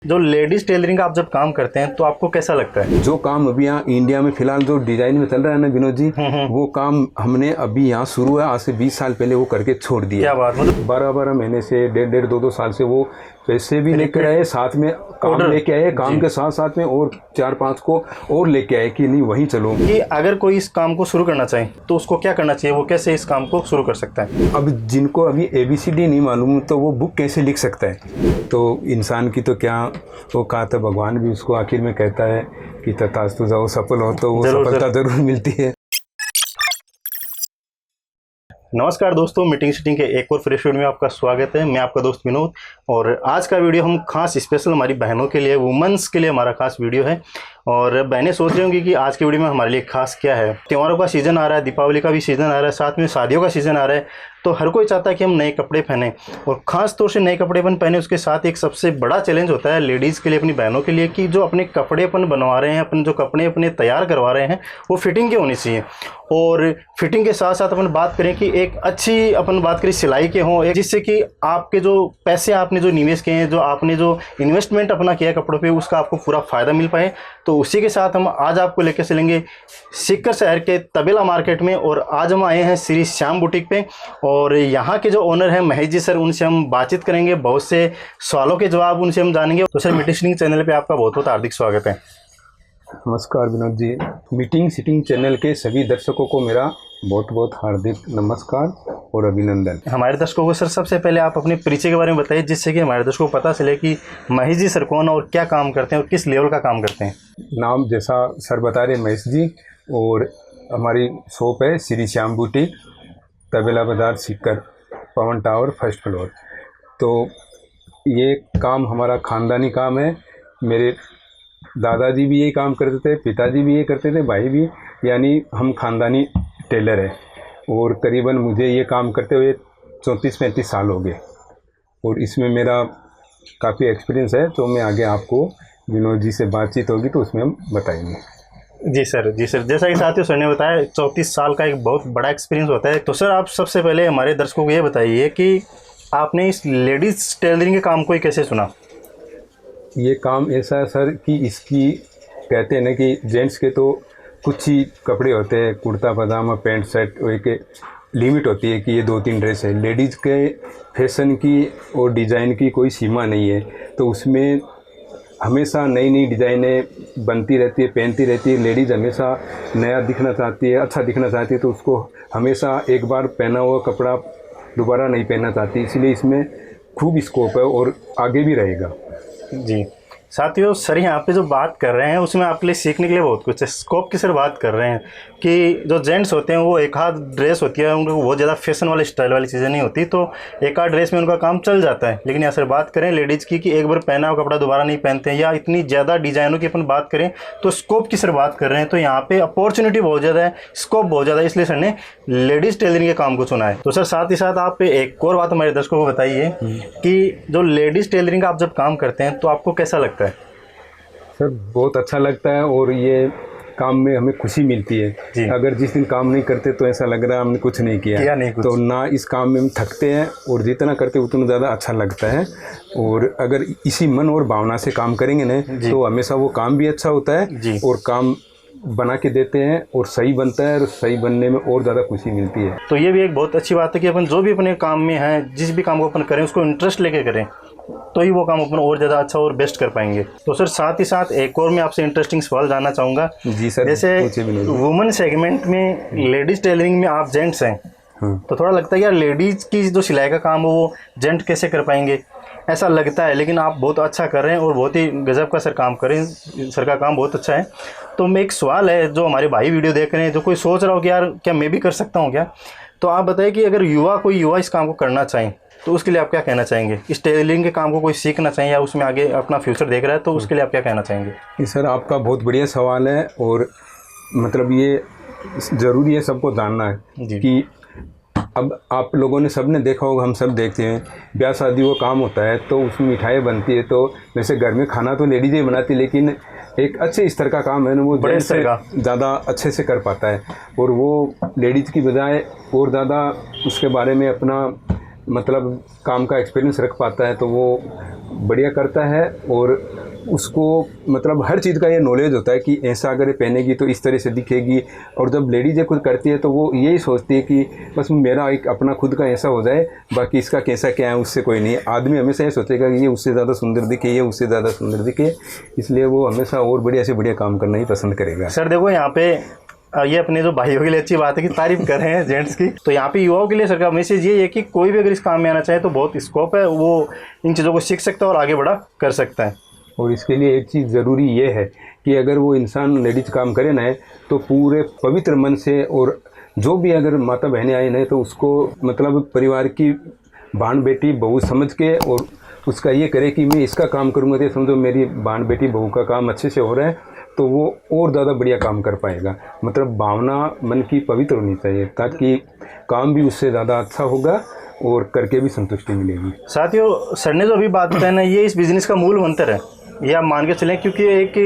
जो ladies tailoring का आप जब काम करते हैं तो आपको कैसा लगता है? जो काम अभी यहाँ इंडिया में फिलहाल जो डिजाइन में चल रहा है ना विनोद जी, वो काम हमने अभी यहाँ शुरू है आज से 20 साल पहले वो करके छोड़ दिया। क्या बात, मतलब 12 महीने से डेढ़ 2 साल से वो पैसे भी लेकर आए, साथ में काम लेके आए, काम के साथ साथ में और 4-5 को और लेके आए कि नहीं वहीं चलो। कि अगर कोई इस काम को शुरू करना चाहे तो उसको क्या करना चाहिए, वो कैसे इस काम को शुरू कर सकता है? अब जिनको अभी ABCD नहीं मालूम तो वो बुक कैसे लिख सकता है? तो इंसान की तो क्या वो कहा था, भगवान भी उसको आखिर में कहता है कि तथास्तु जाओ, सफल हो तो वो सफलता जरूर मिलती है। नमस्कार दोस्तों, मीटिंग सीटिंग के एक और फ्रेश वीडियो में आपका स्वागत है। मैं आपका दोस्त विनोद और आज का वीडियो हम खास स्पेशल हमारी बहनों के लिए, वुमेंस के लिए हमारा खास वीडियो है। और बहनें सोच रही होंगी कि आज के वीडियो में हमारे लिए खास क्या है। त्योहारों का सीज़न आ रहा है, दीपावली का भी सीज़न आ रहा है, साथ में शादियों का सीज़न आ रहा है, तो हर कोई चाहता है कि हम नए कपड़े पहने और ख़ास तौर से नए कपड़े पहने। उसके साथ एक सबसे बड़ा चैलेंज होता है लेडीज़ के लिए, अपनी बहनों के लिए, कि जो अपने कपड़े अपन बनवा रहे हैं, अपने जो कपड़े अपने तैयार करवा रहे हैं वो फिटिंग के होनी चाहिए। और फिटिंग के साथ साथ अपन बात करें कि एक अच्छी अपन बात करें सिलाई के हों, जिससे कि आपके जो पैसे आपने जो निवेश किए हैं, जो आपने जो इन्वेस्टमेंट अपना किया है कपड़ों पे, उसका आपको पूरा फ़ायदा मिल पाए। तो उसी के साथ हम आज आपको लेकर चलेंगे सीकर शहर के तबेला मार्केट में। और आज हम आए हैं श्री श्याम बुटीक पे और यहाँ के जो ओनर हैं महेश जी सर, उनसे हम बातचीत करेंगे, बहुत से सवालों के जवाब उनसे हम जानेंगे। तो सर, मीटिंग सीटिंग चैनल पे आपका बहुत बहुत हार्दिक स्वागत है। नमस्कार Vinod ji, meeting seating channel के सभी दर्शकों को मेरा बहुत बहुत हार्दिक नमस्कार और अभिनंदन। हमारे दर्शकों को सर सबसे पहले आप अपने परिचय के बारे में बताइए, जिससे कि हमारे दर्शकों को पता चले कि महेश जी सर कौन और क्या काम करते हैं और किस लेवल का काम करते हैं। नाम जैसा सर बता रहे महेश जी, और हमारी शॉप है श्री श्याम बुटीक, तबेला बाजार, सीकर, पवन टावर, फर्स्ट फ्लोर। तो ये काम हमारा ख़ानदानी काम है। मेरे दादाजी भी यही काम करते थे, पिताजी भी ये करते थे, भाई भी, यानी हम ख़ानदानी टेलर है। और करीबन मुझे ये काम करते हुए 34-35 साल हो गए और इसमें मेरा काफ़ी एक्सपीरियंस है। तो मैं आगे आपको विनोद जी से बातचीत होगी तो उसमें हम बताएंगे। जी सर, जी सर, जैसा कि साथियों सर ने बताया 34 साल का एक बहुत बड़ा एक्सपीरियंस होता है। तो सर, आप सबसे पहले हमारे दर्शकों को ये बताइए कि आपने इस लेडीज़ टेलरिंग के काम को ही कैसे चुना? ये काम ऐसा है सर कि इसकी कहते हैं ना कि जेंट्स के तो कुछ ही कपड़े होते हैं, कुर्ता पजामा, पैंट शर्ट, एक लिमिट होती है कि ये 2-3 ड्रेस है। लेडीज़ के फैशन की और डिज़ाइन की कोई सीमा नहीं है, तो उसमें हमेशा नई नई डिज़ाइनें बनती रहती है, पहनती रहती है। लेडीज़ हमेशा नया दिखना चाहती है, अच्छा दिखना चाहती है, तो उसको हमेशा एक बार पहना हुआ कपड़ा दोबारा नहीं पहनना चाहती। इसलिए इसमें खूब स्कोप है और आगे भी रहेगा। जी साथियों, सर यहाँ पे जो बात कर रहे हैं उसमें आपके लिए सीखने के लिए बहुत कुछ है। स्कोप की सर बात कर रहे हैं कि जो जेंट्स होते हैं वो एक आध ड्रेस होती है, उनको बहुत ज़्यादा फैशन वाली स्टाइल वाली चीज़ें नहीं होती, तो एक आध ड्रेस में उनका काम चल जाता है। लेकिन यहाँ सर बात करें लेडीज़ की कि एक बार पहना हुआ कपड़ा दोबारा नहीं पहनते हैं, या इतनी ज़्यादा डिज़ाइनों की अपन बात करें तो स्कोप की सर बात कर रहे हैं। तो यहाँ पे अपॉर्चुनिटी बहुत ज़्यादा है, स्कोप बहुत ज़्यादा है, इसलिए सर ने लेडीज़ टेलरिंग के काम को चुना है। तो सर साथ ही साथ आप एक और बात हमारे दर्शकों को बताइए कि जो लेडीज़ टेलरिंग का आप जब काम करते हैं तो आपको कैसा लगता है? सर बहुत अच्छा लगता है और ये काम में हमें खुशी मिलती है। अगर जिस दिन काम नहीं करते तो ऐसा लग रहा है हमने कुछ नहीं किया नहीं कुछ। तो ना इस काम में हम थकते हैं और जितना करते उतना ज़्यादा अच्छा लगता है। और अगर इसी मन और भावना से काम करेंगे ना तो हमेशा वो काम भी अच्छा होता है और काम बना के देते हैं और सही बनता है, और सही बनने में और ज़्यादा खुशी मिलती है। तो ये भी एक बहुत अच्छी बात है कि अपन जो भी अपने काम में हैं, जिस भी काम को अपन करें उसको इंटरेस्ट लेके करें, तो ही वो काम अपन और ज़्यादा अच्छा और बेस्ट कर पाएंगे। तो सर साथ ही साथ एक और मैं आपसे इंटरेस्टिंग सवाल जानना चाहूँगा। जी सर, जैसे वुमेन सेगमेंट में लेडीज़ टेलरिंग में आप जेंट्स हैं, तो थोड़ा लगता है यार लेडीज़ की जो सिलाई का काम है वो जेंट कैसे कर पाएंगे, ऐसा लगता है। लेकिन आप बहुत अच्छा कर रहे हैं और बहुत ही गजब का सर काम कर रहे हैं, सर का काम बहुत अच्छा है। तो मैं एक सवाल है, जो हमारे भाई वीडियो देख रहे हैं, जो कोई सोच रहा हो कि यार क्या मैं भी कर सकता हूँ क्या, तो आप बताइए कि अगर कोई युवा इस काम को करना चाहें तो उसके लिए आप क्या कहना चाहेंगे? इस टेलरिंग के काम को कोई सीखना चाहिए या उसमें आगे अपना फ्यूचर देख रहा है, तो उसके लिए आप क्या कहना चाहेंगे? सर आपका बहुत बढ़िया सवाल है और मतलब ये ज़रूरी है सबको जानना है कि अब आप लोगों ने सबने देखा होगा, हम सब देखते हैं, ब्याह शादी वो काम होता है तो उसमें मिठाई बनती है, तो वैसे घर में खाना तो लेडीज़ ही बनाती, लेकिन एक अच्छे स्तर का काम है ना वो जेंट्स से ज़्यादा अच्छे से कर पाता है। और वो लेडीज़ की बजाय और ज़्यादा उसके बारे में अपना मतलब काम का एक्सपीरियंस रख पाता है तो वो बढ़िया करता है। और उसको मतलब हर चीज़ का ये नॉलेज होता है कि ऐसा अगर ये पहनेगी तो इस तरह से दिखेगी। और जब लेडीज ये खुद करती है तो वो यही सोचती है कि बस मेरा एक अपना खुद का ऐसा हो जाए, बाकी इसका कैसा क्या है उससे कोई नहीं। आदमी हमेशा ये सोचेगा कि ये उससे ज़्यादा सुंदर दिखे, ये उससे ज़्यादा सुंदर दिखे, इसलिए वो हमेशा और बढ़िया से बढ़िया काम करना ही पसंद करेगा। सर देखो यहाँ पे ये अपने जो भाइयों के लिए अच्छी बात है कि तारीफ कर रहे हैं जेंट्स की, तो यहाँ पे युवाओं के लिए सरकार मैसेज ये है कि कोई भी अगर इस काम में आना चाहे तो बहुत स्कोप है, वो इन चीज़ों को सीख सकता है और आगे बढ़ा कर सकता है। और इसके लिए एक चीज़ ज़रूरी ये है कि अगर वो इंसान लेडीज काम करे ना तो पूरे पवित्र मन से, और जो भी अगर माता बहनें आई ना तो उसको मतलब परिवार की बहन बेटी बहू समझ के, और उसका ये करे कि मैं इसका काम करूँगा तो समझो मेरी बहन बेटी बहू का काम अच्छे से हो रहा है, तो वो और ज़्यादा बढ़िया काम कर पाएगा। मतलब भावना मन की पवित्र होनी चाहिए ताकि काम भी उससे ज़्यादा अच्छा होगा और करके भी संतुष्टि मिलेगी। साथियों, सर ने जो अभी बात बताई ना, ये इस बिज़नेस का मूल मंत्र है, ये आप मान के चलें। क्योंकि एक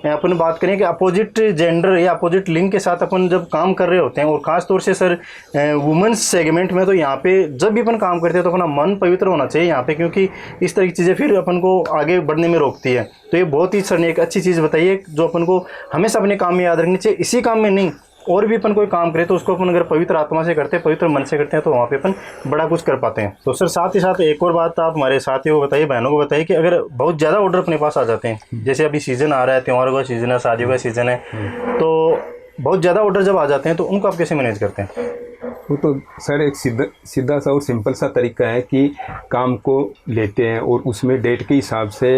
अपन बात करें कि अपोजिट जेंडर या अपोजिट लिंग के साथ अपन जब काम कर रहे होते हैं, और ख़ास तौर से सर वुमेंस सेगमेंट में, तो यहाँ पे जब भी अपन काम करते हैं तो अपना मन पवित्र होना चाहिए यहाँ पे, क्योंकि इस तरह की चीज़ें फिर अपन को आगे बढ़ने में रोकती है। तो ये बहुत ही सर ने एक अच्छी चीज़ बताई है जो अपन को हमेशा अपने काम में याद रखनी चाहिए। इसी काम में नहीं, और भी अपन कोई काम करे तो उसको अपन अगर पवित्र आत्मा से करते हैं, पवित्र मन से करते हैं, तो वहाँ पे अपन बड़ा कुछ कर पाते हैं। तो सर साथ ही साथ एक और बात आप हमारे साथियों को बताइए, बहनों को बताइए कि अगर बहुत ज़्यादा ऑर्डर अपने पास आ जाते हैं, जैसे अभी सीज़न आ रहा है, त्योहारों का सीज़न है, शादियों का सीज़न है, तो बहुत ज़्यादा ऑर्डर जब आ जाते हैं तो उनको आप कैसे मैनेज करते हैं? वो तो सर एक सीधा सा और सिंपल सा तरीका है कि काम को लेते हैं और उसमें डेट के हिसाब से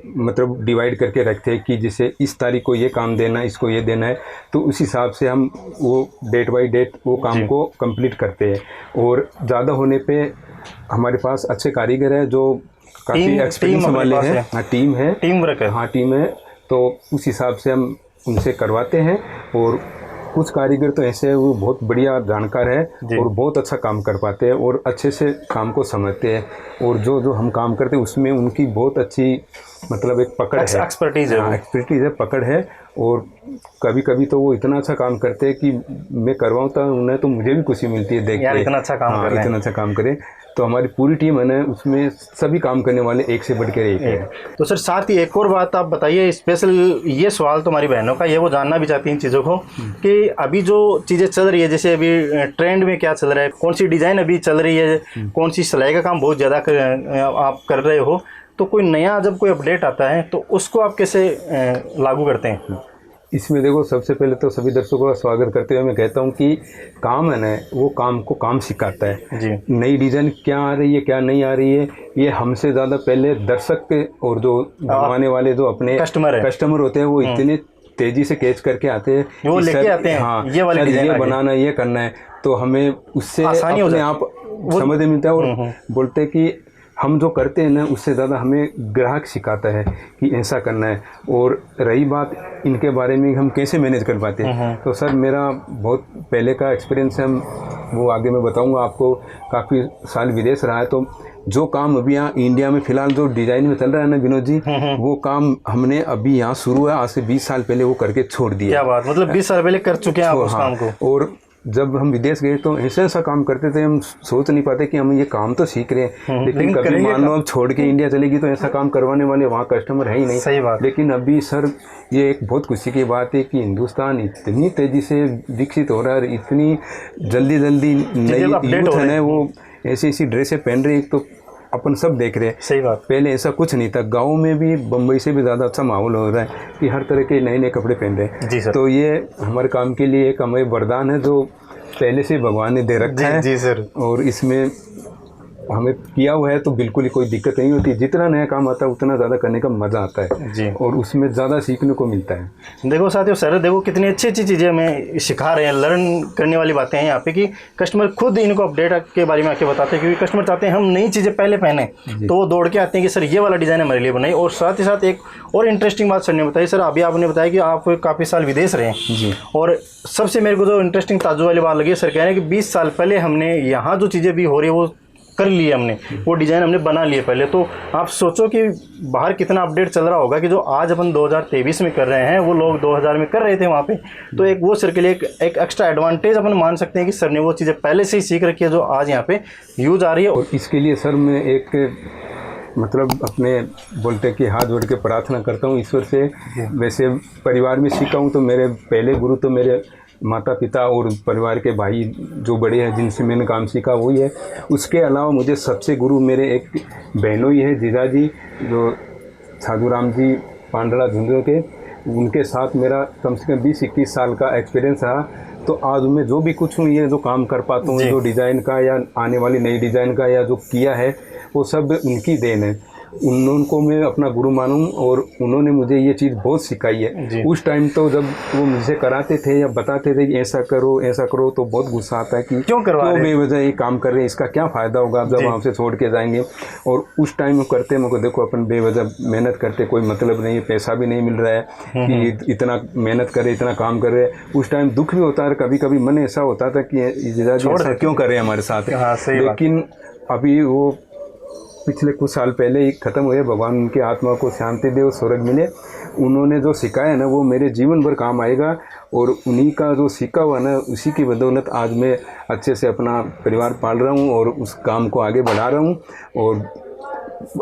मतलब डिवाइड करके रखते हैं कि जैसे इस तारीख को ये काम देना है, इसको ये देना है, तो उस हिसाब से हम वो डेट बाई डेट वो काम को कंप्लीट करते हैं। और ज़्यादा होने पे हमारे पास अच्छे कारीगर हैं जो काफ़ी एक्सपीरियंस वाले हैं। हाँ, टीम है, टीम वर्क है। हाँ, टीम है, तो उस हिसाब से हम उनसे करवाते हैं। और कुछ कारीगर तो ऐसे हैं वो बहुत बढ़िया जानकार है और बहुत अच्छा काम कर पाते हैं और अच्छे से काम को समझते हैं। और जो जो हम काम करते हैं उसमें उनकी बहुत अच्छी मतलब एक पकड़ है, एक्सपर्टीज़ है, पकड़ है। और कभी कभी तो वो इतना अच्छा काम करते हैं कि मैं करवाऊँ तो उन्हें तो मुझे भी खुशी मिलती है देख के, इतना अच्छा काम कर रहे हैं, इतना अच्छा काम करे। तो हमारी पूरी टीम है ना, उसमें सभी काम करने वाले एक से बढ़ कर एक है। तो सर साथ ही एक और बात आप बताइए, स्पेशल ये सवाल तो हमारी बहनों का, ये वो जानना भी चाहती हैं इन चीज़ों को कि अभी जो चीज़ें चल रही है, जैसे अभी ट्रेंड में क्या चल रहा है, कौन सी डिज़ाइन अभी चल रही है, कौन सी सिलाई का काम बहुत ज़्यादा आप कर रहे हो, तो कोई नया जब कोई अपडेट आता है तो उसको आप कैसे लागू करते हैं? इसमें देखो, सबसे पहले तो सभी दर्शकों का स्वागत करते हुए मैं कहता हूँ कि काम है ना, वो काम को काम सिखाता है जी। नई डिज़ाइन क्या आ रही है, क्या नहीं आ रही है, ये हमसे ज़्यादा पहले दर्शक के और जो बनवाने वाले जो अपने कस्टमर होते हैं वो इतने तेज़ी से कैच करके आते हैं, वो लेके आते हैं। हाँ, ये वाली डिज़ाइन ये बनाना, ये करना है, तो हमें उससे अपने आप समझ मिलता है। और बोलते हैं कि हम जो करते हैं ना उससे ज़्यादा हमें ग्राहक सिखाता है कि ऐसा करना है। और रही बात इनके बारे में हम कैसे मैनेज कर पाते हैं, तो सर मेरा बहुत पहले का एक्सपीरियंस है, वो आगे मैं बताऊंगा आपको। काफ़ी साल विदेश रहा है, तो जो काम अभी यहाँ इंडिया में फ़िलहाल जो डिज़ाइन में चल रहा है ना विनोद जी, वो काम हमने अभी यहाँ शुरू है, आज से 20 साल पहले वो करके छोड़ दिया। क्या बात, मतलब 20 साल पहले कर चुके हैं आप उस काम को। और जब हम विदेश गए तो ऐसा काम करते थे, हम सोच नहीं पाते कि हम ये काम तो सीख रहे हैं, लेकिन कभी मान लो हम छोड़ के इंडिया चलेगी तो ऐसा काम करवाने वाले वहाँ कस्टमर है ही नहीं। सही बात। लेकिन अभी सर ये एक बहुत खुशी की बात है कि हिंदुस्तान इतनी तेज़ी से विकसित हो रहा है, इतनी जल्दी नई यूथ है ना वो ऐसी ऐसी ड्रेसें पहन रही है, तो अपन सब देख रहे हैं। सही बात। पहले ऐसा कुछ नहीं था, गाँव में भी बम्बई से भी ज़्यादा अच्छा माहौल हो रहा है कि हर तरह के नए नए कपड़े पहन रहे हैं। जी सर। तो ये हमारे काम के लिए एक हमें वरदान है जो पहले से भगवान ने दे रखा है। जी सर। और इसमें हमें किया हुआ है तो बिल्कुल ही कोई दिक्कत नहीं होती। जितना नया काम आता है उतना ज़्यादा करने का मज़ा आता है जी, और उसमें ज़्यादा सीखने को मिलता है। देखो साथियों, सर देखो कितनी अच्छी अच्छी चीज़ें हमें सिखा रहे हैं, लर्न करने वाली बातें हैं यहाँ पे कि कस्टमर खुद इनको अपडेट के बारे में आके बताते हैं, क्योंकि कस्टमर चाहते हैं हम नई चीज़ें पहले पहने, तो वो दौड़ के आते हैं कि सर ये वाला डिज़ाइन हमारे लिए बनाई। और साथ ही साथ एक और इंटरेस्टिंग बात सर ने बताई, सर अभी आपने बताया कि आप काफ़ी साल विदेश रहे हैं जी, और सबसे मेरे को जो इंटरेस्टिंग ताज्जुब वाली बात लगी, सर कह रहे हैं कि 20 साल पहले हमने यहाँ जो चीज़ें भी हो रही है वो कर लिए हमने, वो डिज़ाइन हमने बना लिए पहले। तो आप सोचो कि बाहर कितना अपडेट चल रहा होगा कि जो आज अपन 2023 में कर रहे हैं वो लोग 2000 में कर रहे थे वहाँ पे। तो एक वो सर के लिए एक एक्स्ट्रा एडवांटेज अपन मान सकते हैं कि सर ने वो चीज़ें पहले से ही सीख रखी है जो आज यहाँ पे यूज आ रही है। और इसके लिए सर मैं एक मतलब अपने बोलते कि हाथ जोड़ के प्रार्थना करता हूँ ईश्वर से। वैसे परिवार में सीखा हूँ तो मेरे पहले गुरु तो मेरे माता पिता और परिवार के भाई जो बड़े हैं जिनसे मैंने काम सीखा वही है। उसके अलावा मुझे सबसे गुरु मेरे एक बहनों ही है, जीजा जी, जो साधुराम जी पांडला झुंझुनू के, उनके साथ मेरा कम से कम 20-21 साल का एक्सपीरियंस रहा। तो आज मैं जो भी कुछ हूँ, ये जो काम कर पाता हूँ, जो डिज़ाइन का या आने वाली नई डिज़ाइन का या जो किया है वो सब उनकी देन है। उनको मैं अपना गुरु मानूँ और उन्होंने मुझे ये चीज़ बहुत सिखाई है। उस टाइम तो जब वो मुझे कराते थे या बताते थे कि ऐसा करो तो बहुत गुस्सा आता है कि क्यों बेवजह ये काम कर रहे हैं, इसका क्या फ़ायदा होगा जब हमसे छोड़ के जाएंगे। और उस टाइम करते मुझको देखो अपन बेवजह मेहनत करते, कोई मतलब नहीं है, पैसा भी नहीं मिल रहा है कि इतना मेहनत करे, इतना काम कर रहे हैं। उस टाइम दुख भी होता है, कभी कभी मन ऐसा होता था कि ऐसा क्यों कर रहे हैं हमारे साथ। लेकिन अभी वो पिछले कुछ साल पहले ही ख़त्म हुए, भगवान उनकी आत्मा को शांति दे और स्वर्ग मिले। उन्होंने जो सिखाया ना वो मेरे जीवन भर काम आएगा। और उन्हीं का जो सीखा हुआ ना उसी की बदौलत आज मैं अच्छे से अपना परिवार पाल रहा हूँ और उस काम को आगे बढ़ा रहा हूँ और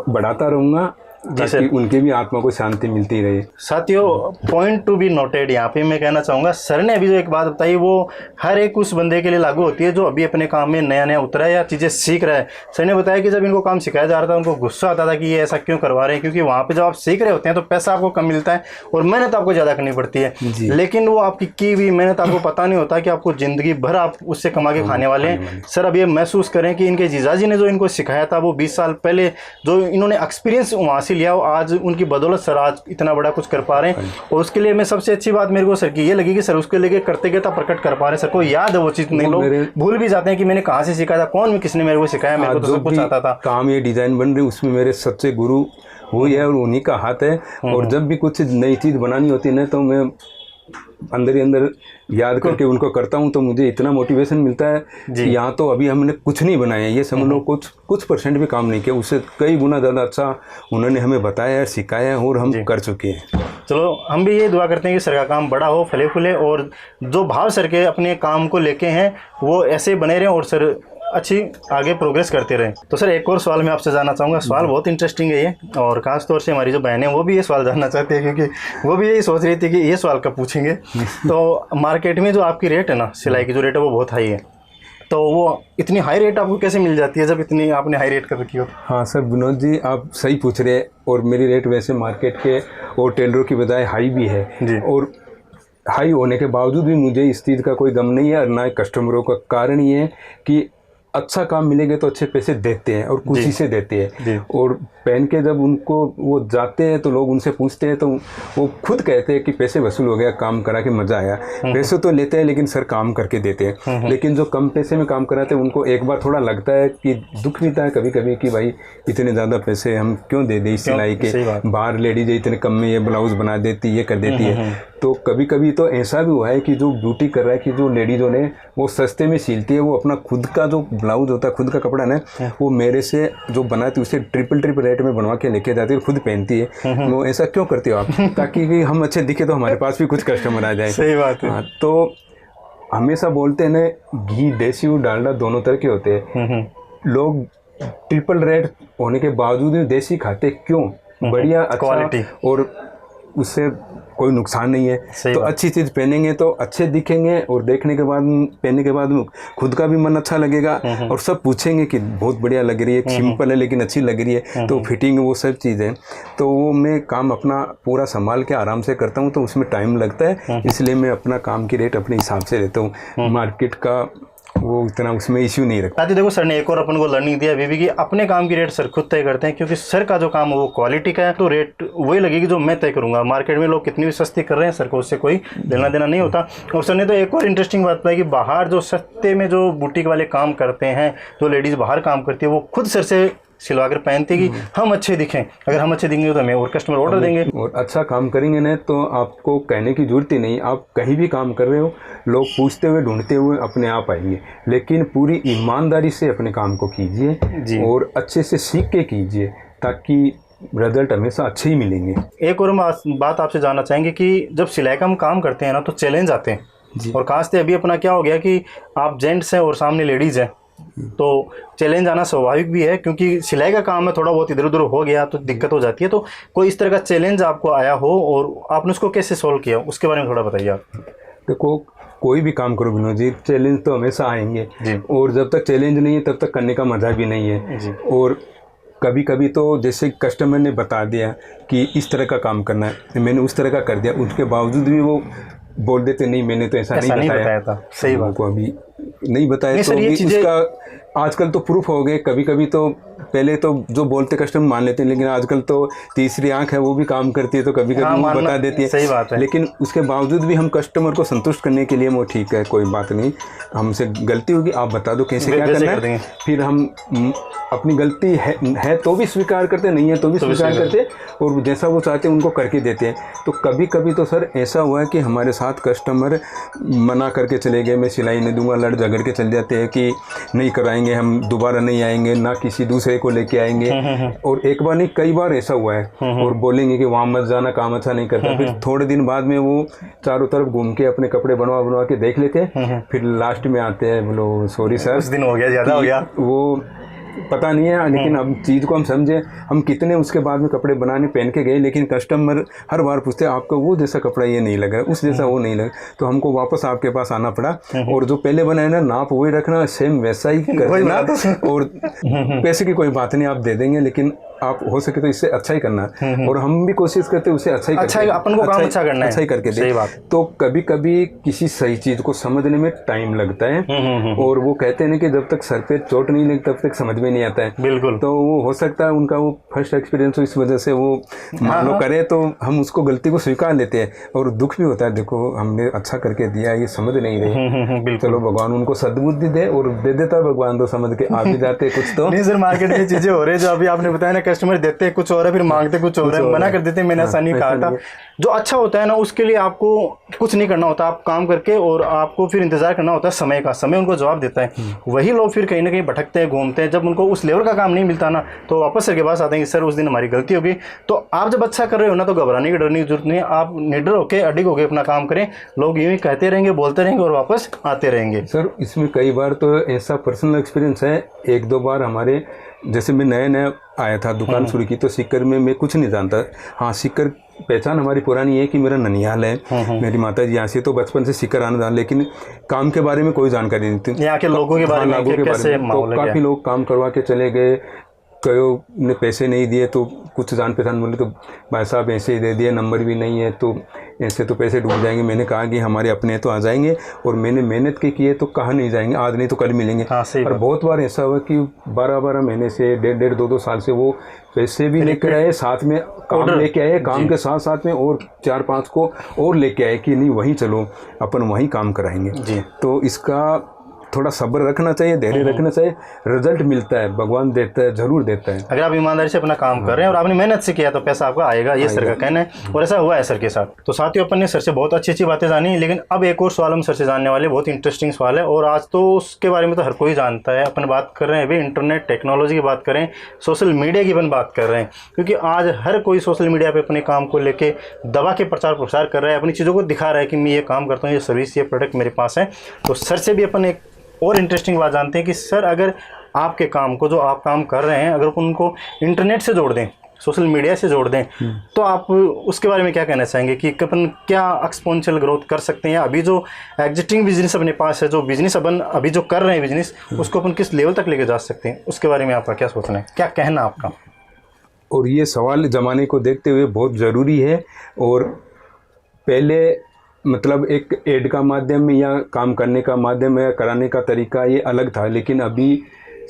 बढ़ाता रहूँगा ताकि उनके भी आत्मा को शांति मिलती रहे। साथियों, पॉइंट टू बी नोटेड यहाँ पे मैं कहना चाहूँगा, सर ने अभी जो एक बात बताई वो हर एक उस बंदे के लिए लागू होती है जो अभी अपने काम में नया उतरा है या चीज़ें सीख रहा है। सर ने बताया कि जब इनको काम सिखाया जा रहा था उनको गुस्सा आता था कि ये ऐसा क्यों करवा रहे हैं, क्योंकि वहाँ पर जब आप सीख रहे होते हैं तो पैसा आपको कम मिलता है और मेहनत आपको ज़्यादा करनी पड़ती है। लेकिन वो आपकी की हुई मेहनत आपको पता नहीं होता कि आपको ज़िंदगी भर आप उससे कमा के खाने वाले हैं। सर अब ये महसूस करें कि इनके जीजाजी ने जो इनको सिखाया था वो 20 साल पहले जो इन्होंने एक्सपीरियंस वहाँ से लिया, आज उनकी बदौलत सर आज इतना बड़ा कुछ कर पा रहे हैं। और उसके लिए मैं सबसे अच्छी बात मेरे को सर की ये लगी कि सर उसके लेके करते प्रकट कर पा रहे हैं। सर को याद है वो चीज़, नहीं लोग भूल भी जाते हैं कि मैंने कहाँ से सीखा था, कौन किसने मेरे को सिखाया, मेरे को तो सब कुछ आता था। काम ये डिज़ाइन बन रही उसमें मेरे सच्चे गुरु वही है और उन्हीं का हाथ है। और जब भी कुछ नई चीज़ बनानी होती है ना तो मैं अंदर ही अंदर याद करके उनको करता हूँ तो मुझे इतना मोटिवेशन मिलता है कि यहाँ तो अभी हमने कुछ नहीं बनाया, ये समझ लो कुछ परसेंट भी काम नहीं किया, उससे कई गुना ज़्यादा अच्छा उन्होंने हमें बताया है, सिखाया है और हम कर चुके हैं। चलो हम भी ये दुआ करते हैं कि सर का काम बड़ा हो, फले फूले और जो भाव सर के अपने काम को लेके हैं वो ऐसे बने रहें और सर अच्छी आगे प्रोग्रेस करते रहें। तो सर एक और सवाल मैं आपसे जानना चाहूँगा, सवाल बहुत इंटरेस्टिंग है ये, और खास तौर से हमारी जो बहनें वो भी ये सवाल जानना चाहती है क्योंकि वो भी यही सोच रही थी कि ये सवाल कब पूछेंगे। तो मार्केट में जो आपकी रेट है ना, सिलाई की जो रेट है वो बहुत हाई है, तो वो इतनी हाई रेट आपको कैसे मिल जाती है जब इतनी आपने हाई रेट कर रखी हो? हाँ सर, विनोद जी आप सही पूछ रहे हैं। और मेरी रेट वैसे मार्केट के और टेलरों की बजाय हाई भी है जी। और हाई होने के बावजूद भी मुझे इस चीज़ का कोई गम नहीं है और ना ही कस्टमरों का। कारण ये है कि अच्छा काम मिलेंगे तो अच्छे पैसे देते हैं और खुशी से देते हैं। और पहन के जब उनको वो जाते हैं तो लोग उनसे पूछते हैं तो वो खुद कहते हैं कि पैसे वसूल हो गया, काम करा के मज़ा आया। पैसे तो लेते हैं लेकिन सर काम करके देते हैं। लेकिन जो कम पैसे में काम कराते हैं उनको एक बार थोड़ा लगता है कि दुख मिलता है कभी कभी कि भाई इतने ज़्यादा पैसे हम क्यों दे दें सिलाई के, बाहर लेडीज इतने कम में ये ब्लाउज़ बना देती, ये कर देती है। तो कभी कभी तो ऐसा भी हुआ है कि जो ब्यूटी कर रहा है कि जो लेडीज़ों ने वो सस्ते में सिलती है, वो अपना खुद का जो ब्लाउज होता है, खुद का कपड़ा ना, वो मेरे से जो बनाती है उसे ट्रिपल रेट में बनवा के लेके जाती है और खुद पहनती है। वो ऐसा क्यों करते हो आप? ताकि हम अच्छे दिखे तो हमारे पास भी कुछ कस्टमर आ जाए। सही बात है। हाँ, तो हमेशा बोलते हैं ना, घी देसी और डालडा दोनों तरह के होते हैं। लोग ट्रिपल रेट होने के बावजूद भी देसी खाते क्यों? बढ़िया क्वालिटी और उससे कोई नुकसान नहीं है। तो अच्छी चीज़ पहनेंगे तो अच्छे दिखेंगे और देखने के बाद, पहनने के बाद खुद का भी मन अच्छा लगेगा और सब पूछेंगे कि बहुत बढ़िया लग रही है, सिंपल है लेकिन अच्छी लग रही है। तो फिटिंग वो सब चीज़ें, तो वो मैं काम अपना पूरा संभाल के आराम से करता हूँ तो उसमें टाइम लगता है। इसलिए मैं अपना काम की रेट अपने हिसाब से लेता हूँ। मार्केट का वो इतना उसमें इश्यू नहीं रखता। देखो सर ने एक और अपन को लर्निंग दिया अभी भी कि अपने काम की रेट सर खुद तय करते हैं, क्योंकि सर का जो काम है वो क्वालिटी का है तो रेट वही लगेगी जो मैं तय करूंगा। मार्केट में लोग कितनी भी सस्ती कर रहे हैं, सर को उससे कोई लेना देना नहीं होता। और सर ने तो एक और इंटरेस्टिंग बात बताई कि बाहर जो सस्ते में जो बुटीक वाले काम करते हैं, जो लेडीज़ बाहर काम करती है, वो खुद सर से सिलवा कर पहनते कि हम अच्छे दिखें। अगर हम अच्छे दिखेंगे तो हमें और कस्टमर ऑर्डर देंगे और अच्छा काम करेंगे ना तो आपको कहने की ज़रूरत ही नहीं। आप कहीं भी काम कर रहे हो, लोग पूछते हुए ढूंढते हुए अपने आप आएंगे। लेकिन पूरी ईमानदारी से अपने काम को कीजिए और अच्छे से सीख के कीजिए, ताकि रिजल्ट हमेशा अच्छे ही मिलेंगे। एक और हम बात आपसे जानना चाहेंगे कि जब सिलाई का हम काम करते हैं ना तो चैलेंज आते हैं, और खासते अभी अपना क्या हो गया कि आप जेंट्स हैं और सामने लेडीज़ हैं, तो चैलेंज आना स्वाभाविक भी है, क्योंकि सिलाई का काम है, थोड़ा बहुत इधर उधर हो गया तो दिक्कत हो जाती है। तो कोई इस तरह का चैलेंज आपको आया हो और आपने उसको कैसे सॉल्व किया, उसके बारे में थोड़ा बताइए आप। देखो, कोई भी काम करो विनोद जी, चैलेंज तो हमेशा आएंगे, और जब तक चैलेंज नहीं है तब तक करने का मज़ा भी नहीं है। और कभी कभी तो जैसे कस्टमर ने बता दिया कि इस तरह का काम करना है, मैंने उस तरह का कर दिया, उसके बावजूद भी वो बोल देते नहीं मैंने तो ऐसा नहीं बताया था। सही बात को अभी नहीं बताया। तो इसका आजकल तो प्रूफ हो गए। कभी कभी तो पहले तो जो बोलते कस्टमर मान लेते हैं, लेकिन आजकल तो तीसरी आंख है, वो भी काम करती है, तो कभी कभी वो बता देती है। सही बात है। लेकिन उसके बावजूद भी हम कस्टमर को संतुष्ट करने के लिए वो ठीक है, कोई बात नहीं, हमसे गलती होगी, आप बता दो कैसे क्या करना है, फिर हम अपनी गलती है तो भी स्वीकार करते, नहीं है तो भी स्वीकार करते, और जैसा वो चाहते हैं उनको करके देते हैं। तो कभी कभी तो सर ऐसा हुआ है कि हमारे साथ कस्टमर मना करके चले गए, मैं सिलाई नहीं दूंगा, लड़ झगड़ के चल जाते हैं कि नहीं कराएंगे, हम दोबारा नहीं आएंगे, ना किसी दूसरे को लेके आएंगे। और एक बार नहीं, कई बार ऐसा हुआ है, और बोलेंगे कि वहाँ मत जाना, काम अच्छा नहीं करता। फिर थोड़े दिन बाद में वो चारों तरफ घूम के अपने कपड़े बनवा के देख लेते हैं, फिर लास्ट में आते हैं, बोलो सॉरी सर, उस दिन हो गया, ज़्यादा हो गया, वो पता नहीं है। लेकिन अब चीज़ को हम समझे, हम कितने उसके बाद में कपड़े बनाने पहन के गए, लेकिन कस्टमर हर बार पूछते आपको वो जैसा कपड़ा ये नहीं लग रहा, उस जैसा वो नहीं लगा, तो हमको वापस आपके पास आना पड़ा। और जो पहले बनाया ना, नाप वही रखना, सेम वैसा ही करना, और पैसे की कोई बात नहीं, आप दे देंगे, लेकिन आप हो सके तो इससे अच्छा ही करना। और हम भी कोशिश करते हैं उससे अच्छा ही अपन को काम अच्छा करना है, अच्छा ही करके दे। तो कभी कभी किसी सही चीज़ को समझने में टाइम लगता है, और वो कहते हैं कि जब तक सर पे चोट नहीं लगी तब तक समझ में नहीं आता है। बिल्कुल। तो वो हो सकता है उनका वो फर्स्ट एक्सपीरियंस हो, इस वजह से वो मान लो करे, तो हम उसको गलती को स्वीकार लेते हैं, और दुख भी होता है, देखो हमने अच्छा करके दिया, ये समझ नहीं रहे। चलो भगवान उनको सद्बुद्धि दे, और दे देता है भगवान, तो समझ के आ भी जाते कुछ। तो नहीं सर, मार्केट में चीजें हो रही है जो अभी आपने बताया ना, कस्टमर देते कुछ और है, फिर मांगते कुछ और है, मना कर देते, मैंने ऐसा नहीं कहा था। जो अच्छा होता है ना, उसके लिए आपको कुछ नहीं करना होता, आप काम करके, और आपको फिर इंतजार करना होता है समय का, समय उनको जवाब देता है। वही लोग फिर कहीं ना कहीं भटकते हैं, घूमते हैं, जब उनको उस लेवल का काम नहीं मिलता ना, तो वापस सर के पास आते हैं कि सर उस दिन हमारी गलती होगी। तो आप जब अच्छा कर रहे हो ना, तो घबराने की, डरने की जरूरत नहीं है, आप निडर होकर अडिग होकर अपना काम करें, लोग यूं ही कहते रहेंगे, बोलते रहेंगे, और वापस आते रहेंगे। सर इसमें कई बार तो ऐसा पर्सनल एक्सपीरियंस है, एक दो बार हमारे, जैसे मैं नया आया था, दुकान शुरू की, तो सीकर में मैं कुछ नहीं जानता। हाँ, सीकर पहचान हमारी पुरानी है कि मेरा ननिहाल है, मेरी माता जी यहाँ से, तो बचपन से सीकर आना था, लेकिन काम के बारे में कोई जानकारी नहीं थी, यहाँ के लोगों के बारे में, तो काफ़ी लोग काम करवा के चले गए, कई ने पैसे नहीं दिए, तो कुछ जान पहचान बोले तो भाई साहब ऐसे ही दे दिए, नंबर भी नहीं है, तो ऐसे तो पैसे डूब जाएंगे। मैंने कहा कि हमारे अपने तो आ जाएंगे, और मैंने मेहनत के किए तो कहाँ नहीं जाएंगे, आज नहीं तो कल मिलेंगे। और बहुत बार ऐसा हुआ कि 12-12 महीने से, 1.5 2-2 साल से वो पैसे भी लेकर आए, साथ में काम लेके आए, काम के साथ साथ में और 4-5 को और लेके आए कि नहीं वहीं चलो, अपन वहीं काम कराएंगे। तो इसका थोड़ा सब्र रखना चाहिए, धैर्य रखना चाहिए, रिजल्ट मिलता है, भगवान देता है, जरूर देता है। अगर आप ईमानदारी से अपना काम कर रहे हैं और आपने मेहनत से किया तो पैसा आपका आएगा, ये सर का कहना है, और ऐसा हुआ है सर के साथ। तो साथियों, अपन ने सर से बहुत अच्छी अच्छी बातें जानी, लेकिन अब एक और सवाल हम सर से जानने वाले, बहुत इंटरेस्टिंग सवाल है, और आज तो उसके बारे में तो हर कोई जानता है। अपन बात कर रहे हैं अभी इंटरनेट टेक्नोलॉजी की बात करें, सोशल मीडिया की अपन बात कर रहे हैं, क्योंकि आज हर कोई सोशल मीडिया पर अपने काम को लेकर दबा के प्रचार प्रसार कर रहा है, अपनी चीज़ों को दिखा रहा है कि मैं ये काम करता हूँ, ये सर्विस, ये प्रोडक्ट मेरे पास है। तो सर से भी अपन एक और इंटरेस्टिंग बात जानते हैं कि सर, अगर आपके काम को, जो आप काम कर रहे हैं, अगर उनको इंटरनेट से जोड़ दें, सोशल मीडिया से जोड़ दें, तो आप उसके बारे में क्या कहना चाहेंगे कि अपन क्या एक्सपोनेंशियल ग्रोथ कर सकते हैं? अभी जो एग्जिस्टिंग बिजनेस अपने पास है, जो बिजनेस अपन अभी जो कर रहे हैं बिजनेस, उसको अपन किस लेवल तक लेके जा सकते हैं? उसके बारे में आपका क्या सोचना है, क्या कहना आपका? और ये सवाल ज़माने को देखते हुए बहुत ज़रूरी है। और पहले मतलब एक एड का माध्यम या काम करने का माध्यम या कराने का तरीका ये अलग था, लेकिन अभी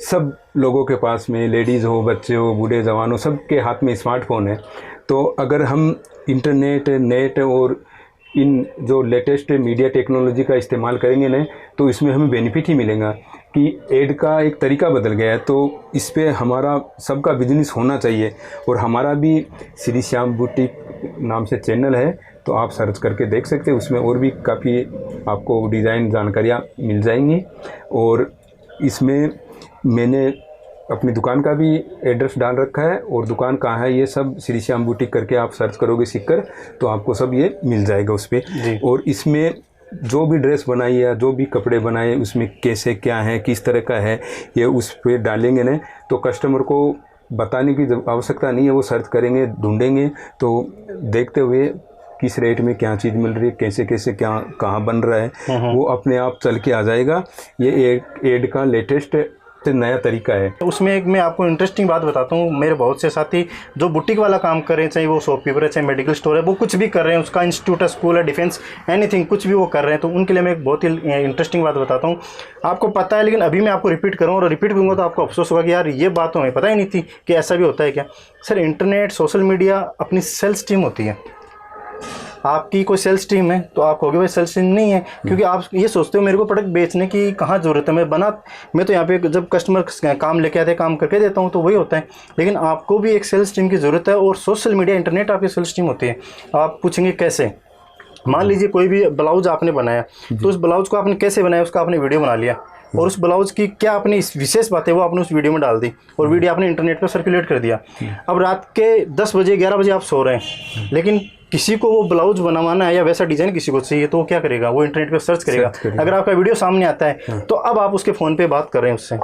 सब लोगों के पास में, लेडीज़ हो, बच्चे हो, बूढ़े जवान हो, सबके हाथ में स्मार्टफोन है। तो अगर हम इंटरनेट, नेट और इन जो लेटेस्ट मीडिया टेक्नोलॉजी का इस्तेमाल करेंगे ना, तो इसमें हमें बेनिफिट ही मिलेगा। कि ऐड का एक तरीका बदल गया है, तो इस पे हमारा सबका बिजनेस होना चाहिए। और हमारा भी श्री श्याम बुटीक नाम से चैनल है, तो आप सर्च करके देख सकते हैं, उसमें और भी काफ़ी आपको डिज़ाइन जानकारियाँ मिल जाएंगी। और इसमें मैंने अपनी दुकान का भी एड्रेस डाल रखा है, और दुकान कहाँ है ये सब श्री श्याम बुटीक करके आप सर्च करोगे सीखकर, तो आपको सब ये मिल जाएगा उस पर। और इसमें जो भी ड्रेस बनाई या जो भी कपड़े बनाए उसमें कैसे क्या है, किस तरह का है, ये उस पर डालेंगे ना, तो कस्टमर को बताने की आवश्यकता नहीं है। वो सर्च करेंगे, ढूंढेंगे, तो देखते हुए किस रेट में क्या चीज़ मिल रही है, कैसे कैसे क्या कहाँ बन रहा है, वो अपने आप चल के आ जाएगा। ये एक ऐड का लेटेस्ट नया तरीका है। उसमें एक मैं आपको इंटरेस्टिंग बात बताता हूँ, मेरे बहुत से साथी जो बुटीक वाला काम कर रहे हैं, चाहे वो शॉपकीपर है, चाहे मेडिकल स्टोर है, वो कुछ भी कर रहे हैं, उसका इंस्टीट्यूट है, स्कूल है, डिफेंस, एनीथिंग, कुछ भी वो कर रहे हैं, तो उनके लिए मैं एक बहुत ही इंटरेस्टिंग बात बताता हूँ। आपको पता है, लेकिन अभी मैं आपको रिपीट करूँ, और रिपीट करूँगा तो आपको अफसोस होगा कि यार ये बात तो हमें पता ही नहीं थी कि ऐसा भी होता है क्या। सर, इंटरनेट, सोशल मीडिया अपनी सेल्स टीम होती है। आपकी कोई सेल्स टीम है तो आप कहोगे भाई सेल्स टीम नहीं है, क्योंकि आप ये सोचते हो मेरे को प्रोडक्ट बेचने की कहाँ ज़रूरत है, मैं तो यहाँ पे जब कस्टमर काम लेके आते हैं काम करके देता हूँ तो वही होता है। लेकिन आपको भी एक सेल्स टीम की ज़रूरत है, और सोशल मीडिया, इंटरनेट आपकी सेल्स टीम होती है। आप पूछेंगे कैसे। मान लीजिए कोई भी ब्लाउज आपने बनाया, तो उस ब्लाउज को आपने कैसे बनाया, उसका आपने वीडियो बना लिया, और उस ब्लाउज की क्या अपनी विशेष बात है वो आपने उस वीडियो में डाल दी, और वीडियो आपने इंटरनेट पर सर्कुलेट कर दिया। अब रात के 10 बजे 11 बजे आप सो रहे हैं, लेकिन किसी को वो ब्लाउज बनवाना है या वैसा डिज़ाइन किसी को चाहिए, तो वो क्या करेगा, वो इंटरनेट पर सर्च करेगा। अगर आपका वीडियो सामने आता है तो अब आप उसके फ़ोन पे बात कर रहे हैं उससे,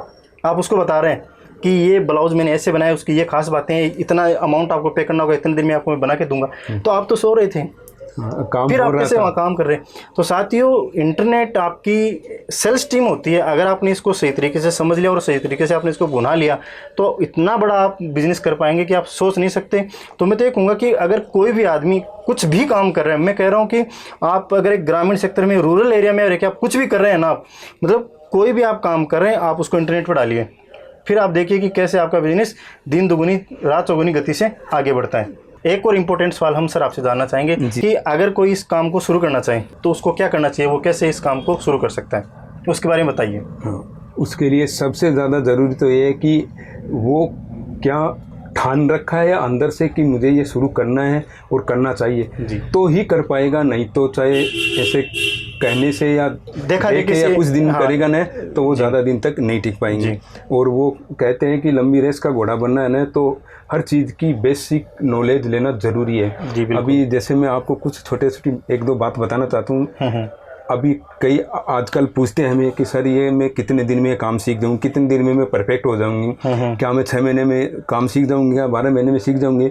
आप उसको बता रहे हैं कि ये ब्लाउज मैंने ऐसे बनाया, उसकी ये खास बातें हैं, इतना अमाउंट आपको पे करना होगा, इतने दिन में आपको मैं बना के दूंगा। तो आप तो सो रहे थे, फिर आप कैसे वहाँ काम कर रहे हैं। तो साथियों, इंटरनेट आपकी सेल्स टीम होती है। अगर आपने इसको सही तरीके से समझ लिया और सही तरीके से आपने इसको भुना लिया, तो इतना बड़ा आप बिजनेस कर पाएंगे कि आप सोच नहीं सकते। तो मैं तो ये कहूँगा कि अगर कोई भी आदमी कुछ भी काम कर रहे हैं, मैं कह रहा हूँ कि आप अगर एक ग्रामीण सेक्टर में, रूरल एरिया में रह के आप कुछ भी कर रहे हैं ना, आप मतलब कोई भी आप काम कर रहे हैं, आप उसको इंटरनेट पर डालिए, फिर आप देखिए कि कैसे आपका बिजनेस दिन दुगुनी रात चौगुनी गति से आगे बढ़ता है। एक और इम्पोर्टेंट सवाल हम सर आपसे जानना चाहेंगे कि अगर कोई इस काम को शुरू करना चाहे तो उसको क्या करना चाहिए, वो कैसे इस काम को शुरू कर सकता है, उसके बारे में बताइए। उसके लिए सबसे ज़्यादा ज़रूरी तो ये है कि वो क्या ठान रखा है अंदर से कि मुझे ये शुरू करना है और करना चाहिए, तो ही कर पाएगा। नहीं तो चाहे ऐसे कहने से या देखा देखे या कुछ दिन करेगा ना, तो वो ज़्यादा दिन तक नहीं टिक पाएंगे। और वो कहते हैं कि लंबी रेस का घोड़ा बनना है ना, तो हर चीज़ की बेसिक नॉलेज लेना ज़रूरी है। अभी जैसे मैं आपको कुछ छोटे छोटी एक दो बात बताना चाहता हूँ। अभी कई आजकल पूछते हैं हमें कि सर ये मैं कितने दिन में काम सीख जाऊँ, कितने दिन में मैं परफेक्ट हो जाऊँगी, क्या मैं 6 महीने में काम सीख जाऊँगी या 12 महीने में सीख जाऊँगी।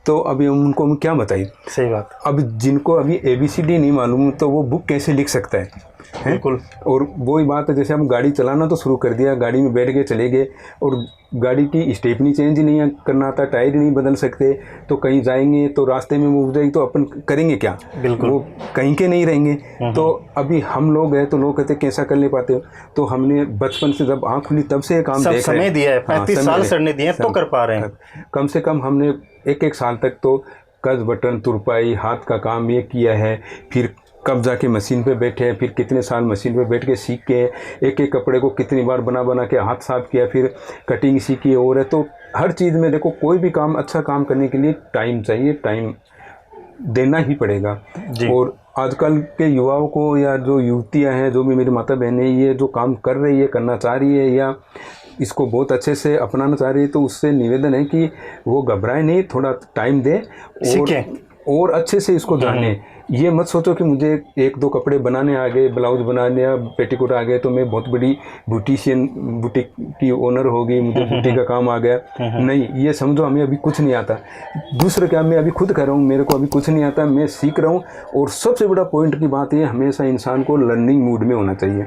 तो अभी उनको हम क्या बताइए। सही बात। अब जिनको अभी ABCD नहीं मालूम, तो वो बुक कैसे लिख सकता है। बिल्कुल। और वही बात है, जैसे हम गाड़ी चलाना तो शुरू कर दिया, गाड़ी में बैठ गए चले गए, और गाड़ी की स्टेपनी चेंज नहीं करना आता, टायर नहीं बदल सकते, तो कहीं जाएंगे तो रास्ते में वो जाएगी तो अपन करेंगे क्या। बिल्कुल। वो कहीं के नहीं रहेंगे। तो अभी हम लोग हैं तो लोग कहते कैसा कर ले पाते हो, तो हमने बचपन से जब आँख खुली तब से काम देख समय दिया है, 35 साल सर ने दिए तो कर पा रहे हैं। कम से कम हमने 1-1 साल तक तो कस बटन तुरपाई हाथ का काम ये किया है, फिर कब जाके मशीन पे बैठे हैं, फिर कितने साल मशीन पे बैठ के सीख के एक एक कपड़े को कितनी बार बना के हाथ साफ किया, फिर कटिंग सीखी। और है तो हर चीज़ में देखो, कोई भी काम अच्छा काम करने के लिए टाइम चाहिए, टाइम देना ही पड़ेगा। और आजकल के युवाओं को या जो युवतियां हैं, जो भी मेरी माता बहनें, ये जो काम कर रही है, करना चाह रही है या इसको बहुत अच्छे से अपनाना चाह रही है, तो उससे निवेदन है कि वो घबराए नहीं, थोड़ा टाइम दे और अच्छे से इसको जाने। ये मत सोचो कि मुझे 1-2 कपड़े बनाने आ गए, ब्लाउज बनाने या पेटीकोट आ गए तो मैं बहुत बड़ी बुटीक की ओनर होगी, मुझे बुटीक का काम आ गया। नहीं, ये समझो हमें अभी कुछ नहीं आता। दूसरे क्या, मैं अभी खुद कर रहा हूँ, मेरे को अभी कुछ नहीं आता, मैं सीख रहा हूँ। और सबसे बड़ा पॉइंट की बात ये, हमेशा इंसान को लर्निंग मूड में होना चाहिए।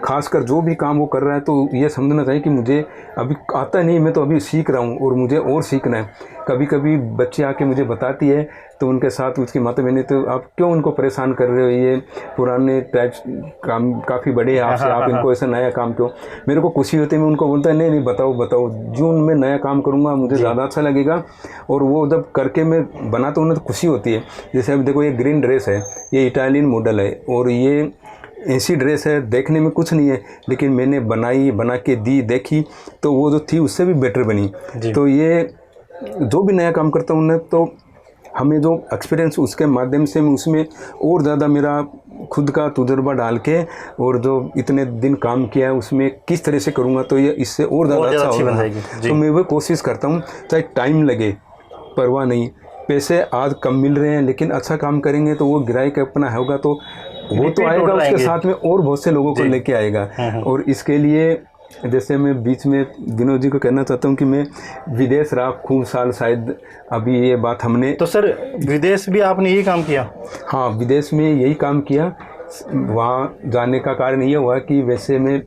खासकर जो भी काम वो कर रहा है तो ये समझना चाहिए कि मुझे अभी आता नहीं, मैं तो अभी सीख रहा हूँ और मुझे और सीखना है। कभी कभी बच्चे आके मुझे बताती है तो उनके साथ उसकी माता बहनें, तो आप क्यों उनको परेशान कर रहे हो, ये पुराने टाइप्स काम काफ़ी बड़े हैं आपसे, आप इनको ऐसा नया काम क्यों। मेरे को खुशी होती है, मैं उनको बोलता है नहीं बताओ, जो मैं नया काम करूँगा मुझे ज़्यादा अच्छा लगेगा। और वो जब करके मैं बनाता हूँ ना तो खुशी होती है। जैसे अब देखो, ये ग्रीन ड्रेस है, ये इटालियन मॉडल है और ये ऐसी ड्रेस है, देखने में कुछ नहीं है, लेकिन मैंने बना के दी, देखी तो वो जो थी उससे भी बेटर बनी। तो ये जो भी नया काम करता हूँ ना, तो हमें जो एक्सपीरियंस उसके माध्यम से मैं उसमें और ज़्यादा मेरा खुद का तजुर्बा डाल के, और जो इतने दिन काम किया है उसमें किस तरह से करूँगा तो ये इससे और ज़्यादा अच्छा होगा। तो मैं वो कोशिश करता हूँ, चाहे टाइम लगे परवाह नहीं, पैसे आज कम मिल रहे हैं लेकिन अच्छा काम करेंगे तो वो ग्राहक अपना होगा तो वो तो आएगा, उसके साथ में और बहुत से लोगों को लेके आएगा। और इसके लिए जैसे मैं बीच में विनोद जी को कहना चाहता हूँ कि मैं विदेश रहा खूब साल, शायद अभी ये बात हमने। तो सर विदेश भी आपने यही काम किया? हाँ, विदेश में यही काम किया। वहाँ जाने का कारण ये हुआ कि वैसे मैं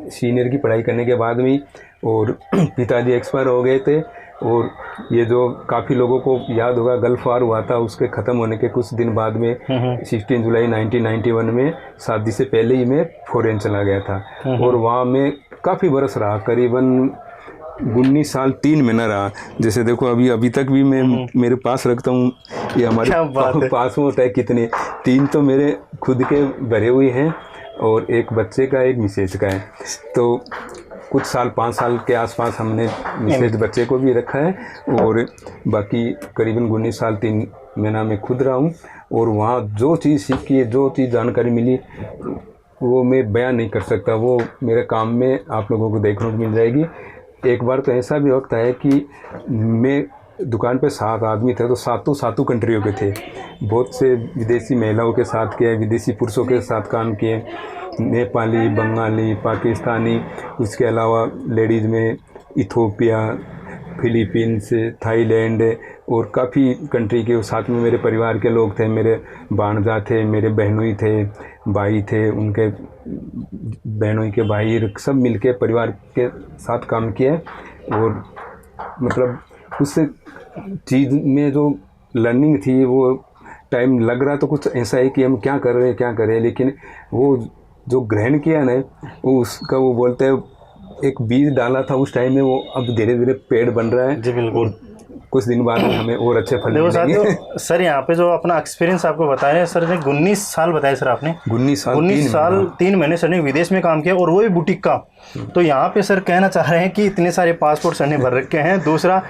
सीनियर की पढ़ाई करने के बाद में, और पिताजी एक्सपायर हो गए थे, और ये जो काफ़ी लोगों को याद होगा गल्फ वार हुआ था, उसके ख़त्म होने के कुछ दिन बाद में 16 जुलाई 1991 में शादी से पहले ही मैं फॉरेन चला गया था। और वहाँ मैं काफ़ी बरस रहा, करीबन 19 साल 3 महीना रहा। जैसे देखो अभी तक भी मैं मेरे पास रखता हूँ, ये हमारे पासपोर्ट है कितने, 3 तो मेरे खुद के भरे हुए हैं और एक बच्चे का, एक मिसेज का है। तो कुछ साल 5 साल के आसपास हमने मिसेज बच्चे को भी रखा है, और बाकी करीबन 19 साल 3 महीना में खुद रहा हूँ। और वहाँ जो चीज़ सीखी है, जो चीज़ जानकारी मिली, वो मैं बयान नहीं कर सकता। वो मेरे काम में आप लोगों को देखने को मिल जाएगी। एक बार तो ऐसा भी वक्त है कि मैं दुकान पे 7 आदमी थे, तो सातों कंट्रियों के थे। बहुत से विदेशी महिलाओं के साथ किए, विदेशी पुरुषों के साथ काम किए, नेपाली, बंगाली, पाकिस्तानी, उसके अलावा लेडीज़ में इथोपिया, फिलीपींस, थाईलैंड और काफ़ी कंट्री के। साथ में मेरे परिवार के लोग थे, मेरे भांजा थे, मेरे बहनोई थे, भाई थे, उनके बहनोई के भाई, सब मिलके परिवार के साथ काम किया। और मतलब उस चीज़ में जो लर्निंग थी, वो टाइम लग रहा तो कुछ ऐसा है कि हम क्या कर रहे हैं, लेकिन वो जो ग्रहण किया ना, वो उसका वो बोलते हैं एक बीज डाला था उस टाइम में, वो अब धीरे धीरे पेड़ बन रहा है। जी बिल्कुल। और कुछ दिन बाद में हमें और अच्छे फल मिलेंगे। सर यहाँ पे जो अपना एक्सपीरियंस आपको बताया सर ने, 19 साल बताया सर आपने, 19 साल 3 महीने सर ने विदेश में काम किया, और वो भी बुटीक का। तो यहाँ पे सर कहना चाह रहे हैं कि इतने सारे पासपोर्ट सर ने भर रखे हैं। दूसरा,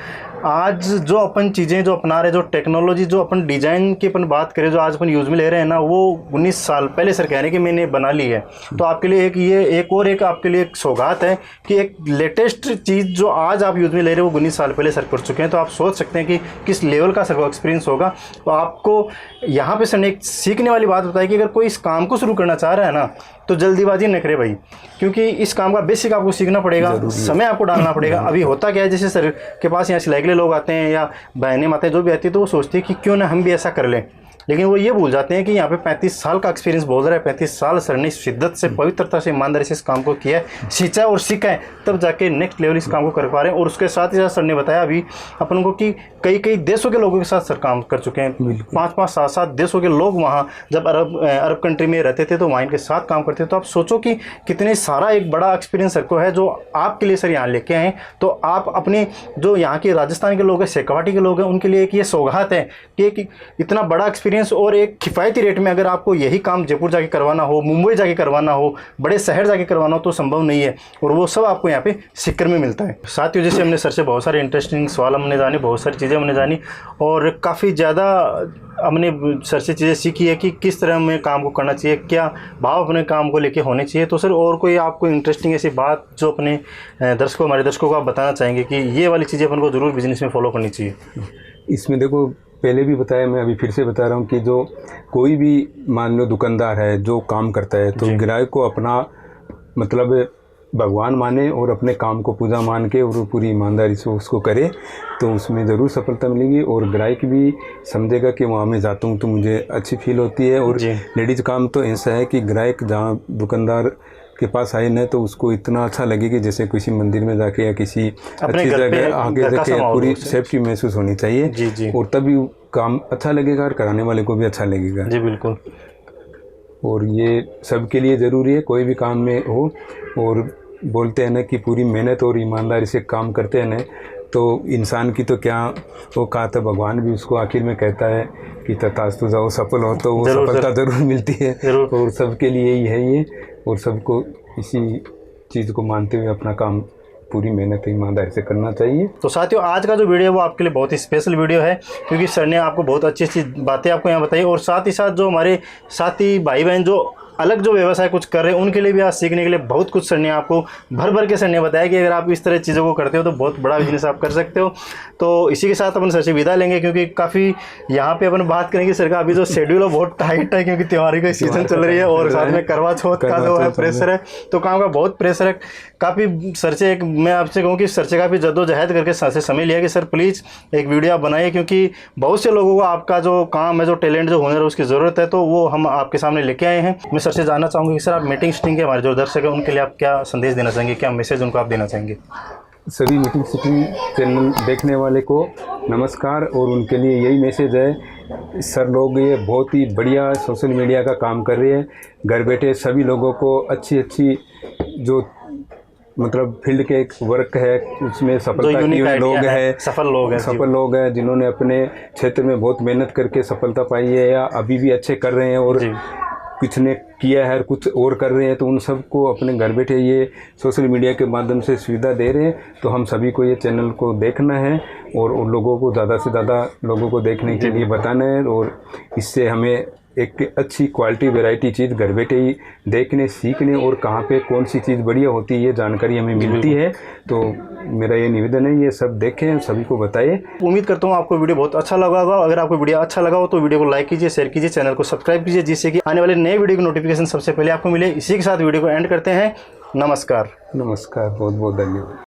आज जो अपन चीज़ें जो अपना रहे, जो टेक्नोलॉजी, जो अपन डिज़ाइन की अपन बात करें, जो आज अपन यूज़ में ले रहे हैं ना, वो 19 साल पहले सर कह रहे हैं कि मैंने बना ली है। तो आपके लिए एक आपके लिए एक सौगात है कि एक लेटेस्ट चीज़ जो आज आप यूज़ में ले रहे हो, वो 19 साल पहले सर कर चुके हैं। तो आप सोच सकते हैं कि किस लेवल का सर को एक्सपीरियंस होगा। तो आपको यहाँ पे सर ने एक सीखने वाली बात बताई कि अगर कोई इस काम को शुरू करना चाह रहा है ना, तो जल्दीबाजी न करे भाई, क्योंकि इस काम का बेसिक आपको सीखना पड़ेगा, समय आपको डालना पड़ेगा। अभी होता क्या है, जैसे सर के पास यहाँ सिलाई के लिए लोग आते हैं या बहनें माताएं जो भी आती है, तो वो सोचती है कि क्यों ना हम भी ऐसा कर लें, लेकिन वो ये भूल जाते हैं कि यहाँ पे 35 साल का एक्सपीरियंस बोल रहा है। 35 साल सर ने शिद्दत से, पवित्रता से, ईमानदारी से इस काम को किया है, सींचा और सीखा है, तब जाके नेक्स्ट लेवल इस काम को कर पा रहे हैं। और उसके साथ ही साथ सर ने बताया अभी अपन को कि कई देशों के लोगों के साथ सर काम कर चुके हैं। 5-5, 7-7 देशों के लोग वहाँ जब अरब कंट्री में रहते थे तो वहाँ इनके साथ काम करते थे। तो आप सोचो कि कितने सारा एक बड़ा एक्सपीरियंस सर को है जो आपके लिए सर यहाँ लेके आए। तो आप अपने जो यहाँ के राजस्थान के लोग हैं, शेखावाटी के लोग हैं, उनके लिए एक ये सौगात है कि एक इतना बड़ा एक्सपीरियंस और एक किफ़ायती रेट में अगर आपको यही काम जयपुर जाके करवाना हो, मुंबई जाके करवाना हो, बड़े शहर जाके करवाना हो, तो संभव नहीं है। और वो सब आपको यहाँ पे सीकर में मिलता है। साथ ही जैसे हमने सर से बहुत सारे इंटरेस्टिंग सवाल हमने जाने, बहुत सारी चीज़ें हमने जानी, और काफ़ी ज़्यादा हमने सर से चीज़ें सीखी है कि किस तरह में काम को करना चाहिए, क्या भाव अपने काम को लेके होने चाहिए। तो सर और कोई आपको इंटरेस्टिंग ऐसी बात जो अपने हमारे दर्शकों को आप बताना चाहेंगे कि ये वाली चीज़ें अपन को ज़रूर बिजनेस में फॉलो करनी चाहिए? इसमें देखो, पहले भी बताया, मैं अभी फिर से बता रहा हूँ कि जो कोई भी मान लो दुकानदार है जो काम करता है, तो ग्राहक को अपना मतलब भगवान माने और अपने काम को पूजा मान के और पूरी ईमानदारी से उसको करे, तो उसमें ज़रूर सफलता मिलेगी। और ग्राहक भी समझेगा कि वहाँ मैं जाता हूँ तो मुझे अच्छी फील होती है। और लेडीज़ काम तो ऐसा है कि ग्राहक जहाँ दुकानदार के पास आए न, तो उसको इतना अच्छा लगे कि जैसे किसी मंदिर में जाके या किसी अच्छी जगह आगे जाके पूरी सेफ्टी महसूस होनी चाहिए। जी। और तभी काम अच्छा लगेगा और कराने वाले को भी अच्छा लगेगा। जी बिल्कुल। और ये सबके लिए ज़रूरी है, कोई भी काम में हो। और बोलते हैं ना कि पूरी मेहनत और ईमानदारी से काम करते हैं ना, तो इंसान की तो क्या वो कहा था, भगवान भी उसको आखिर में कहता है कि तथास्तु जाओ, सफल हो तो वो सफलता ज़रूर मिलती है। और सबके लिए ही है ये, और सबको इसी चीज़ को मानते हुए अपना काम पूरी मेहनत ईमानदारी से करना चाहिए। तो साथियों, आज का जो वीडियो है वो आपके लिए बहुत ही स्पेशल वीडियो है, क्योंकि सर ने आपको बहुत अच्छी अच्छी बातें आपको यहाँ बताई, और साथ ही साथ जो हमारे साथी भाई बहन जो अलग जो व्यवसाय कुछ कर रहे हैं उनके लिए भी आज सीखने के लिए बहुत कुछ सर ने आपको भर भर के सर ने बताया कि अगर आप इस तरह चीज़ों को करते हो तो बहुत बड़ा बिजनेस आप कर सकते हो। तो इसी के साथ अपन सर से विदा लेंगे, क्योंकि काफ़ी यहाँ पे अपन बात करेंगे सर का अभी जो शेड्यूल है बहुत टाइट है, क्योंकि त्योहारी का सीजन चल रही है और साथ में करवा चौथ का जो है प्रेशर है, तो काम का बहुत प्रेशर है। काफ़ी सर से मैं आपसे कहूँ कि सर से काफ़ी जद्दोजहद करके सर से समय लिया कि सर प्लीज़ एक वीडियो आप बनाइए, क्योंकि बहुत से लोगों को आपका जो काम है, जो टैलेंट, जो हुनर है उसकी ज़रूरत है, तो वो हम आपके सामने लेके आए हैं। मैं सर से जानना चाहूँगी कि सर आप मीटिंग सिटिंग के हमारे जो दर्शक है उनके लिए आप क्या संदेश देना चाहेंगे, क्या मैसेज उनको आप देना चाहेंगे? सभी मीटिंग सिटिंग चैनल देखने वाले को नमस्कार, और उनके लिए यही मैसेज है, सर लोग ये बहुत ही बढ़िया सोशल मीडिया का काम कर रहे हैं। घर बैठे सभी लोगों को अच्छी अच्छी जो मतलब फील्ड के एक वर्क है उसमें सफलता किए हुए लोग हैं, सफल लोग हैं जिन्होंने अपने क्षेत्र में बहुत मेहनत करके सफलता पाई है या अभी भी अच्छे कर रहे हैं, और कुछ ने किया है, कुछ और कर रहे हैं। तो उन सबको अपने घर बैठे ये सोशल मीडिया के माध्यम से सुविधा दे रहे हैं। तो हम सभी को ये चैनल को देखना है और उन लोगों को ज़्यादा से ज़्यादा लोगों को देखने के लिए बताना है, और इससे हमें एक अच्छी क्वालिटी वैरायटी चीज़ घर बैठे ही देखने, सीखने, और कहाँ पे कौन सी चीज़ बढ़िया होती है ये जानकारी हमें मिलती है। तो मेरा ये निवेदन है, ये सब देखें, सभी को बताइए। उम्मीद करता हूँ आपको वीडियो बहुत अच्छा लगा होगा। अगर आपको वीडियो अच्छा लगा हो तो वीडियो को लाइक कीजिए, शेयर कीजिए, चैनल को सब्सक्राइब कीजिए, जिससे कि आने वाले नए वीडियो की नोटिफिकेशन सबसे पहले आपको मिले। इसी के साथ वीडियो को एंड करते हैं। नमस्कार। नमस्कार, बहुत बहुत धन्यवाद।